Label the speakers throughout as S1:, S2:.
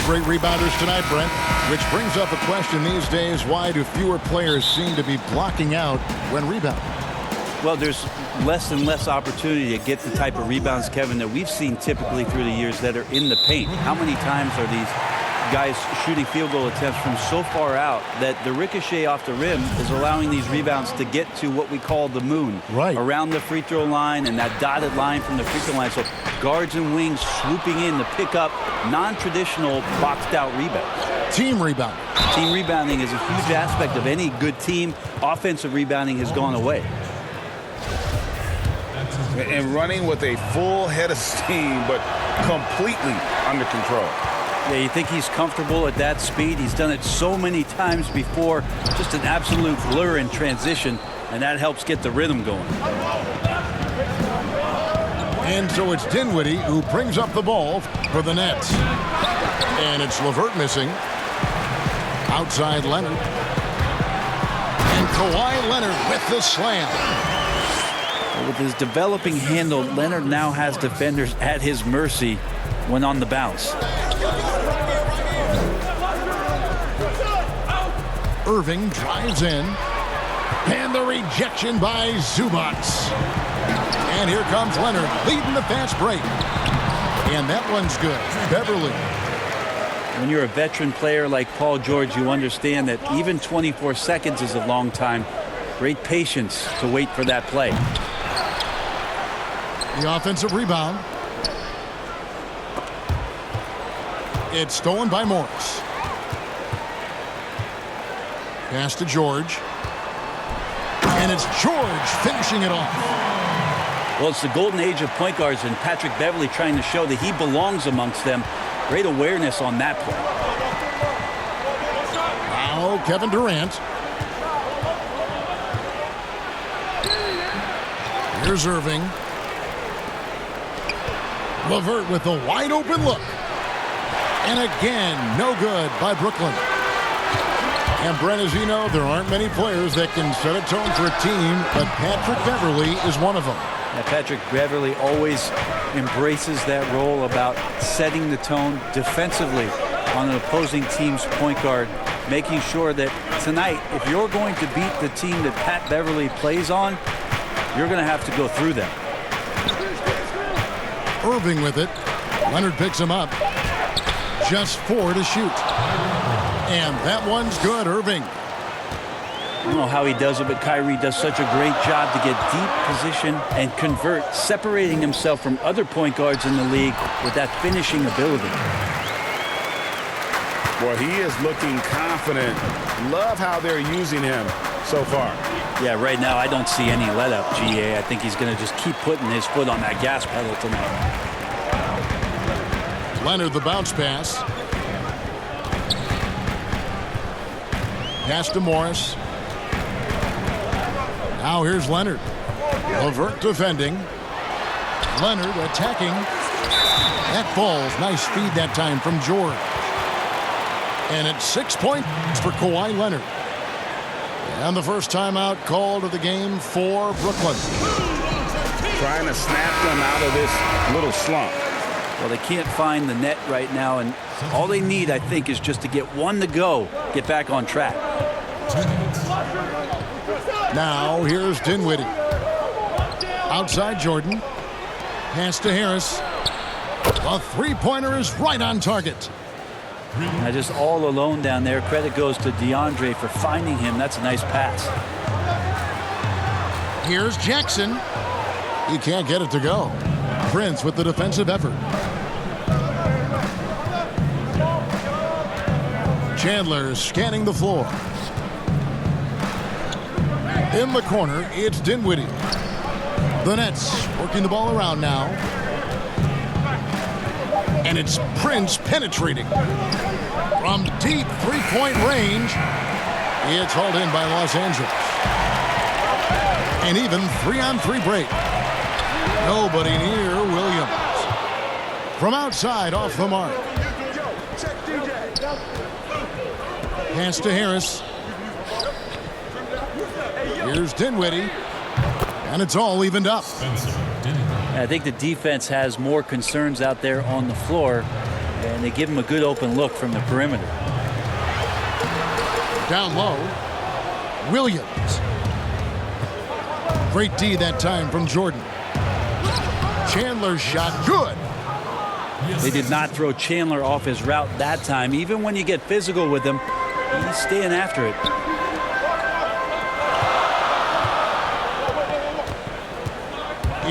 S1: of great rebounders tonight, Brent, which brings up a question these days. Why do fewer players seem to be blocking out when rebounding?
S2: Well, there's less and less opportunity to get the type of rebounds, Kevin, that we've seen typically through the years that are in the paint. How many times are these guys shooting field goal attempts from so far out that the ricochet off the rim is allowing these rebounds to get to what we call the moon,
S1: right
S2: around the free throw line and that dotted line from the free throw line. So guards and wings swooping in to pick up non-traditional boxed out rebounds.
S1: Team rebounding.
S2: Team rebounding is a huge aspect of any good team. Offensive rebounding has gone away.
S3: And running with a full head of steam, but completely under control.
S2: Yeah, you think he's comfortable at that speed. He's done it so many times before. Just an absolute blur in transition, and that helps get the rhythm going.
S1: And so it's Dinwiddie who brings up the ball for the Nets. And it's LeVert missing. Outside Leonard. And Kawhi Leonard with the slam.
S2: With his developing handle, Leonard now has defenders at his mercy when on the bounce.
S1: Irving drives in. And the rejection by Zubac. And here comes Leonard leading the fast break. And that one's good. Beverly.
S2: When you're a veteran player like Paul George, you understand that even 24 seconds is a long time. Great patience to wait for that play.
S1: The offensive rebound. It's stolen by Morris. Pass to George. And it's George finishing it off.
S2: Well, it's the golden age of point guards, and Patrick Beverly trying to show that he belongs amongst them. Great awareness on that play.
S1: Now Kevin Durant. Here's Irving. LeVert with a wide open look. And again, no good by Brooklyn. And Brent, as you know, there aren't many players that can set a tone for a team, but Patrick Beverly is one of them.
S2: Yeah, Patrick Beverly always embraces that role about setting the tone defensively on an opposing team's point guard, making sure that tonight, if you're going to beat the team that Pat Beverly plays on, you're going to have to go through them.
S1: Irving with it. Leonard picks him up. Just 4 to shoot. And that one's good, Irving.
S2: I don't know how he does it, but Kyrie does such a great job to get deep position and convert, separating himself from other point guards in the league with that finishing ability.
S3: Well, he is looking confident. Love how they're using him so far.
S2: Yeah, right now I don't see any let up, GA. I think he's going to just keep putting his foot on that gas pedal tonight.
S1: Leonard, the bounce pass. Pass to Morris. Now here's Leonard. LeVert defending. Leonard attacking. That falls. Nice feed that time from George. And it's 6 points for Kawhi Leonard. And the first timeout called of the game for Brooklyn.
S3: Trying to snap them out of this little slump.
S2: Well, they can't find the net right now, and all they need, I think, is just to get one to go, get back on track.
S1: Now here's Dinwiddie. Outside Jordan. Pass to Harris. A three-pointer is right on target.
S2: Now just all alone down there. Credit goes to DeAndre for finding him. That's a nice pass.
S1: Here's Jackson. He can't get it to go. Prince with the defensive effort. Chandler scanning the floor. In the corner, it's Dinwiddie. The Nets working the ball around now. And it's Prince penetrating. From deep three-point range, it's hauled in by Los Angeles. An even 3-on-3 break. Nobody near Williams. From outside, off the mark. Pass to Harris. Here's Dinwiddie. And it's all evened up.
S2: I think the defense has more concerns out there on the floor. And they give him a good open look from the perimeter.
S1: Down low, Williams. Great D that time from Jordan. Chandler's shot, good.
S2: They did not throw Chandler off his route that time. Even when you get physical with him, he's staying after it.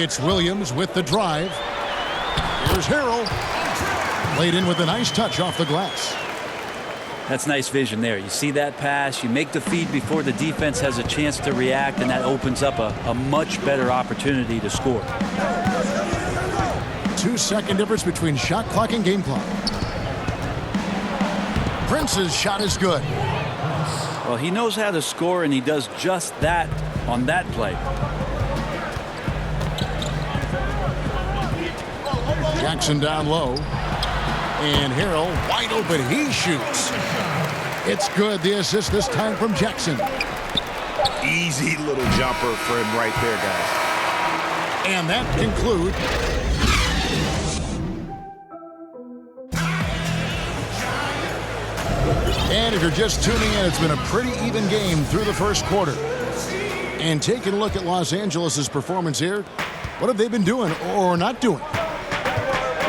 S1: It's Williams with the drive. Here's Harrell. Laid in with a nice touch off the glass.
S2: That's nice vision there. You see that pass, you make the feed before the defense has a chance to react, and that opens up a much better opportunity to score.
S1: 2-second difference between shot clock and game clock. Prince's shot is good.
S2: Well, he knows how to score, and he does just that on that play.
S1: Jackson down low. And Harrell wide open. He shoots. It's good. The assist this time from Jackson.
S3: Easy little jumper for him right there, guys.
S1: And that concludes. And if you're just tuning in, it's been a pretty even game through the first quarter. And taking a look at Los Angeles' performance here, what have they been doing or not doing?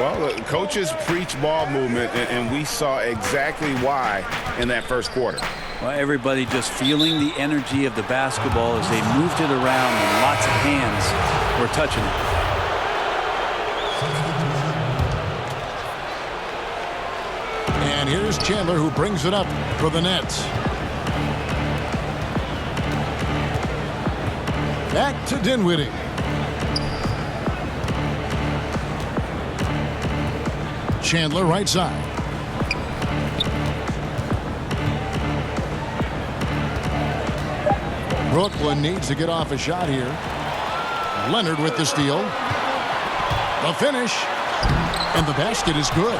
S3: Well, the coaches preach ball movement, and we saw exactly why in that first quarter.
S2: Well, everybody just feeling the energy of the basketball as they moved it around, and lots of hands were touching it.
S1: And here's Chandler, who brings it up for the Nets. Back to Dinwiddie. Chandler right side. Brooklyn needs to get off a shot here. Leonard with the steal. The finish. And the basket is good.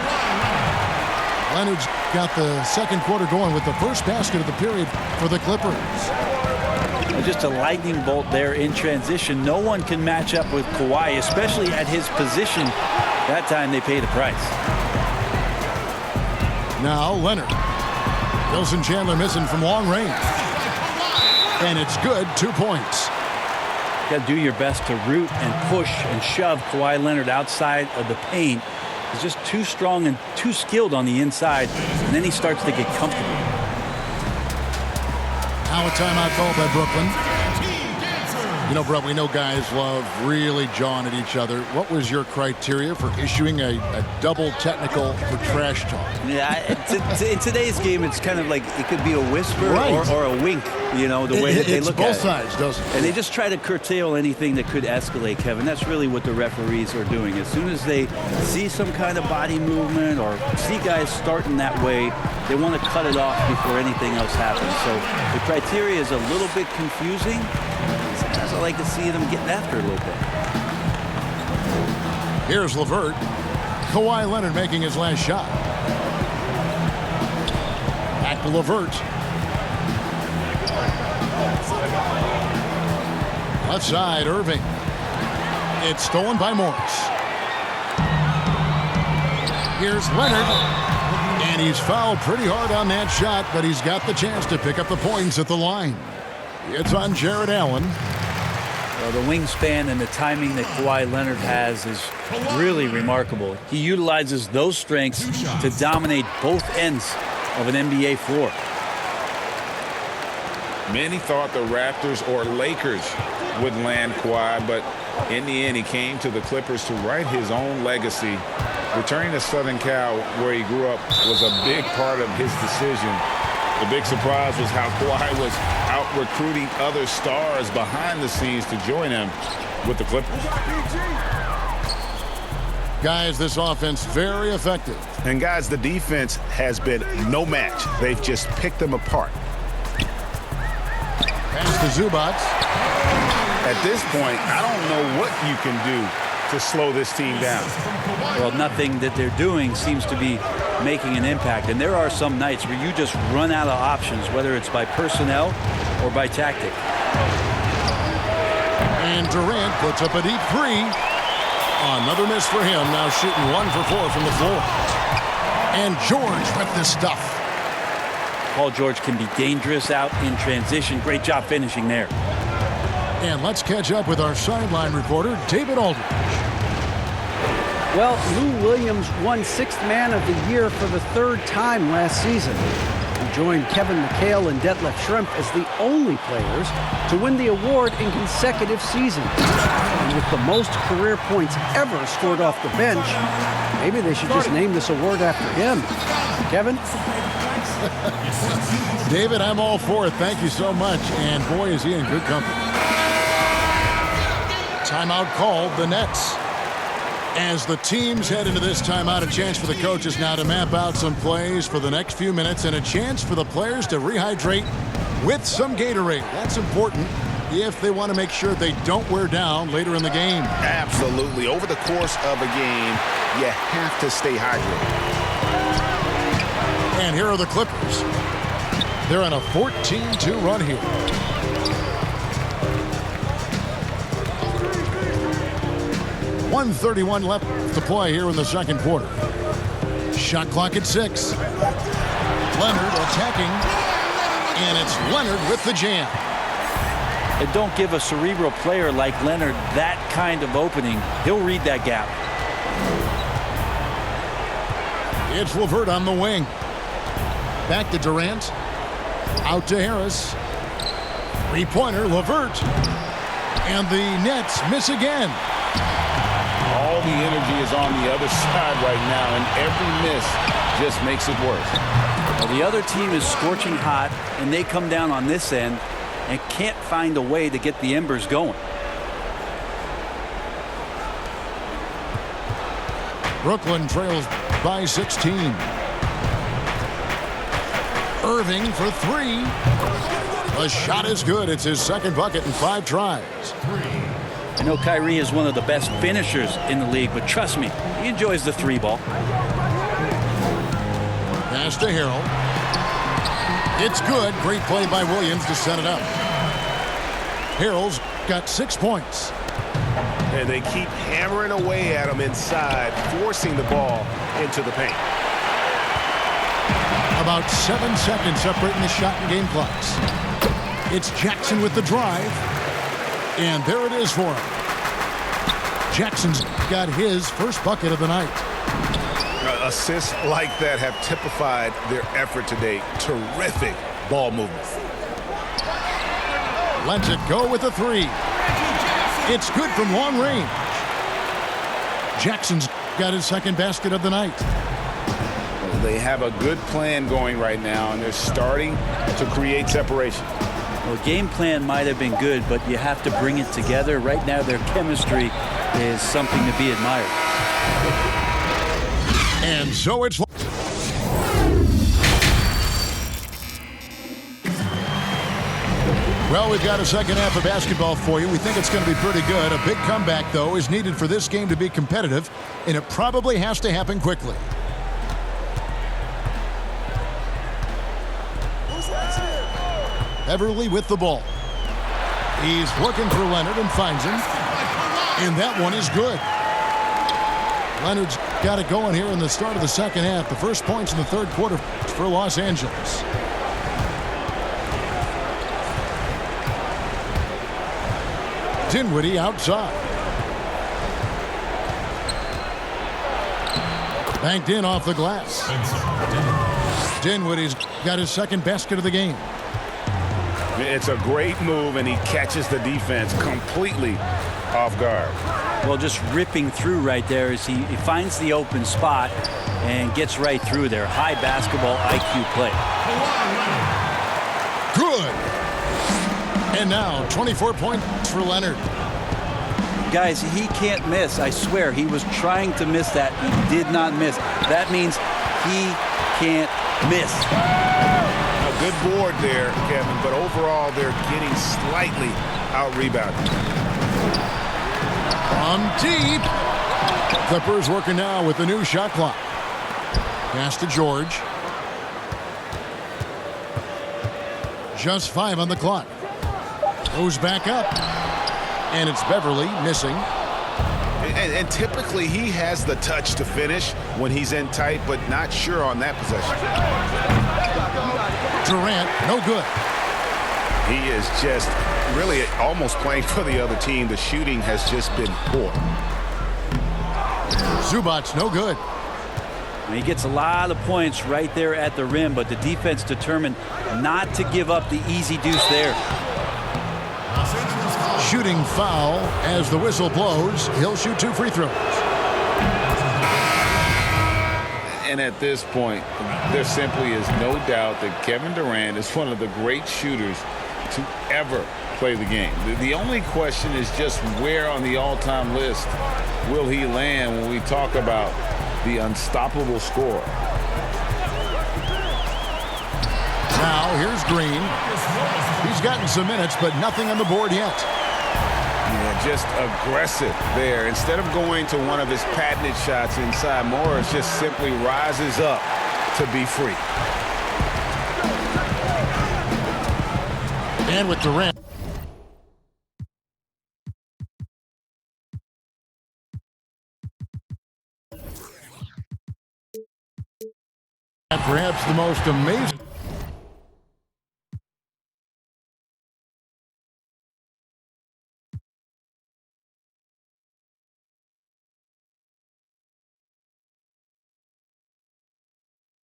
S1: Leonard's got the second quarter going with the first basket of the period for the Clippers.
S2: Just a lightning bolt there in transition. No one can match up with Kawhi, especially at his position. That time they pay the price.
S1: Now Leonard. Wilson Chandler missing from long range. And it's good. 2 points.
S2: Got to do your best to root and push and shove Kawhi Leonard outside of the paint. He's just too strong and too skilled on the inside, and then he starts to get comfortable.
S1: Now a timeout called by Brooklyn. You know, Brett, we know guys love really jawing at each other. What was your criteria for issuing a double technical for trash talk?
S2: Yeah, in today's game, it's kind of like it could be a whisper
S1: right.
S2: or a wink, you know, the way that they look at it.
S1: It's both sides, doesn't it?
S2: And they just try to curtail anything that could escalate, Kevin. That's really what the referees are doing. As soon as they see some kind of body movement or see guys starting that way, they want to cut it off before anything else happens. So the criteria is a little bit confusing. Sometimes I like to see them getting after it a little bit.
S1: Here's LeVert. Kawhi Leonard making his last shot. Back to LeVert. Left side, Irving. It's stolen by Morris. Here's Leonard. And he's fouled pretty hard on that shot, but he's got the chance to pick up the points at the line. It's on Jared Allen.
S2: Well, the wingspan and the timing that Kawhi Leonard has is really remarkable. He utilizes those strengths to dominate both ends of an NBA floor.
S3: Many thought the Raptors or Lakers would land Kawhi, but in the end, he came to the Clippers to write his own legacy. Returning to Southern Cal, where he grew up, was a big part of his decision. The big surprise was how Kawhi was out recruiting other stars behind the scenes to join him with the Clippers.
S1: Guys, this offense very effective.
S3: And guys, the defense has been no match. They've just picked them apart.
S1: Pass to Zubac.
S3: At this point, I don't know what you can do to slow this team down.
S2: Well, nothing that they're doing seems to be making an impact. And there are some nights where you just run out of options, whether it's by personnel or by tactic.
S1: And Durant puts up a deep three. Another miss for him. Now shooting 1 for 4 from the floor. And George with the stuff.
S2: Paul George can be dangerous out in transition. Great job finishing there.
S1: And let's catch up with our sideline reporter, David Aldridge.
S4: Well, Lou Williams won Sixth Man of the Year for the third time last season. He joined Kevin McHale and Detlef Schrempf as the only players to win the award in consecutive seasons. And with the most career points ever scored off the bench, maybe they should just name this award after him. Kevin?
S1: David, I'm all for it. Thank you so much. And boy, is he in good company. Timeout called, the Nets. As the teams head into this timeout, a chance for the coaches now to map out some plays for the next few minutes and a chance for the players to rehydrate with some Gatorade. That's important if they want to make sure they don't wear down later in the game.
S5: Absolutely. Over the course of a game, you have to stay hydrated.
S1: And here are the Clippers. They're on a 14-2 run here. .131 left to play here in the second quarter. Shot clock at 6. Leonard attacking. And it's Leonard with the jam.
S2: And don't give a cerebral player like Leonard that kind of opening. He'll read that gap.
S1: It's LeVert on the wing. Back to Durant. Out to Harris. Three-pointer, LeVert. And the Nets miss again.
S3: All the energy is on the other side right now, and every miss just makes it worse.
S2: Well, the other team is scorching hot, and they come down on this end and can't find a way to get the embers going.
S1: Brooklyn trails by 16. Irving for 3. The shot is good. It's his second bucket in 5 tries.
S2: I know Kyrie is one of the best finishers in the league, but trust me, he enjoys the 3-ball.
S1: Pass to Harrell. It's good. Great play by Williams to set it up. Harrell's got 6 points.
S5: And they keep hammering away at him inside, forcing the ball into the paint.
S1: About 7 seconds separating the shot and game clocks. It's Jackson with the drive. And there it is for him. Jackson's got his first bucket of the night.
S5: Assists like that have typified their effort today. Terrific ball movement.
S1: Lets it go with a 3. It's good from long range. Jackson's got his second basket of the night.
S3: They have a good plan going right now, and they're starting to create separation.
S2: Well, game plan might have been good, but you have to bring it together. Right now, their chemistry is something to be admired.
S1: And so it's... Well, we've got a second half of basketball for you. We think it's going to be pretty good. A big comeback, though, is needed for this game to be competitive, and it probably has to happen quickly. Everly with the ball. He's looking for Leonard and finds him. And that one is good. Leonard's got it going here in the start of the second half. The first points in the third quarter for Los Angeles. Dinwiddie outside. Banked in off the glass. Dinwiddie's got his second basket of the game.
S3: It's a great move, and he catches the defense completely off guard.
S2: Well, just ripping through right there as he finds the open spot and gets right through there. High basketball IQ play.
S1: Good. And now 24 points for Leonard.
S2: Guys, he can't miss. I swear, he was trying to miss that. He did not miss. That means he can't miss.
S5: A good board there, Kevin, but overall they're getting slightly out-rebounded.
S1: From deep. Clippers working now with the new shot clock. Pass to George. Just 5 on the clock. Goes back up. And it's Beverly missing.
S5: And typically he has the touch to finish when he's in tight, but not sure on that possession.
S1: Durant, no good.
S5: He is just really almost playing for the other team. The shooting has just been poor.
S1: Zubac's no good.
S2: He gets a lot of points right there at the rim, but the defense determined not to give up the easy deuce there.
S1: Shooting foul as the whistle blows. He'll shoot 2 free throws.
S3: And at this point, there simply is no doubt that Kevin Durant is one of the great shooters to ever play the game. The only question is just where on the all-time list will he land when we talk about the unstoppable scorer.
S1: Now here's Green. He's gotten some minutes, but nothing on the board yet.
S3: Yeah, just aggressive there. Instead of going to one of his patented shots inside, Morris just simply rises up to be free.
S1: And with Durant. Perhaps the most amazing.